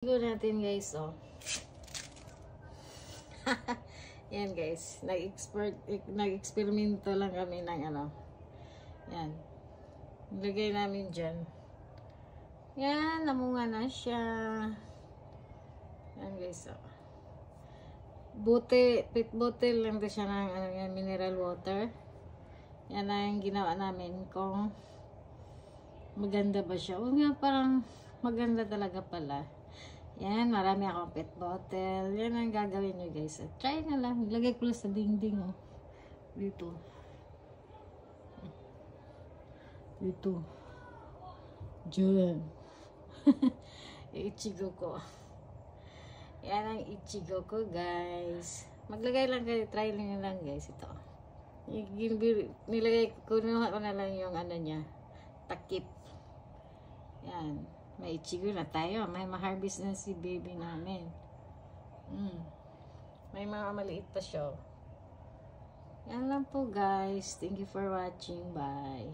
Igo natin guys, oh. Yan guys, nag-experimento lang kami ng ano. Yan. Nilagay namin dyan. Yan, namunga na siya. Yan guys, oh. Pit bottle lang to siya ng yan, mineral water. Yan ang ginawa namin kung maganda ba siya. O nga, parang maganda talaga pala. Yan, marami akong pet bottle. Yan ang gagawin nyo guys. Try na lang. Ilagay ko lang sa dingding, oh. Dito. Dito. Diyan. Ichigo ko. Yan ang ichigo ko guys. Maglagay lang kayo. Try lang guys ito. Nilagay ko. Kunuha ko na lang yung ano niya. Takip. Yan. May ichigo na tayo. May ma-harvest na si baby namin. May mga maliit pa siya. Yan lang po guys. Thank you for watching. Bye.